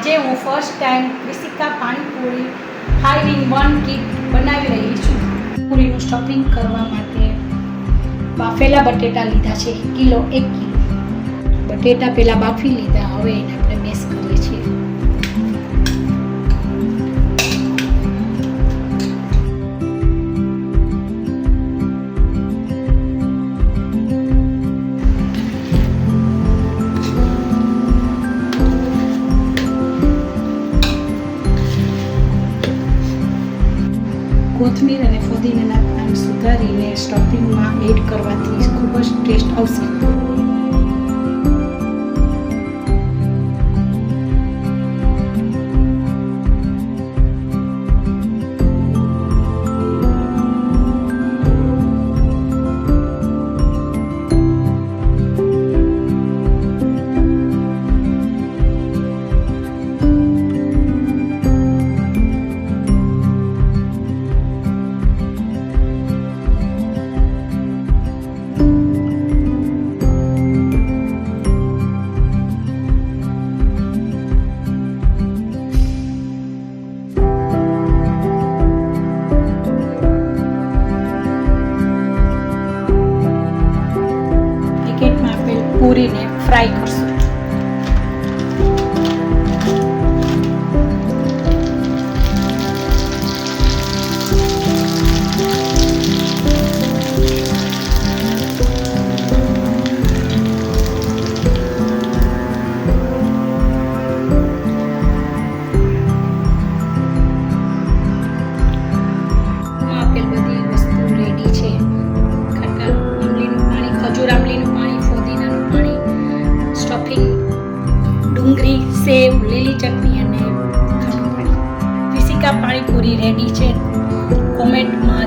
આજે હું first time વિસિકા પાણીપુરી 5 in 1 કીટ બનાવી રહી છું. પૂરીનું સ્ટફિંગ કરવા માટે બાફેલા બટેટા લીધા છે, 1 કિલો. બટેટા પહેલાં બાફી લીધા, હવે એને આપણે મેશ કરીએ છીએ. કોથમીર અને ફુદીનાના પાન સુધારીને સ્ટફિંગમાં એડ કરવાથી ખૂબ જ ટેસ્ટ આવશે. પૂરીને ફ્રાય કરશું. આપેલ બધી વસ્તુ રેડી છે. આંબલીનું પાણી, ખજૂર આંબલીનું પાણી, સ્ટફિંગ, ડુંગળી, સેવ, લીલી ચટણી અને ખાટું પાણી. વિસિકા પાણીપુરી રેડી છે. કોમેન્ટમાં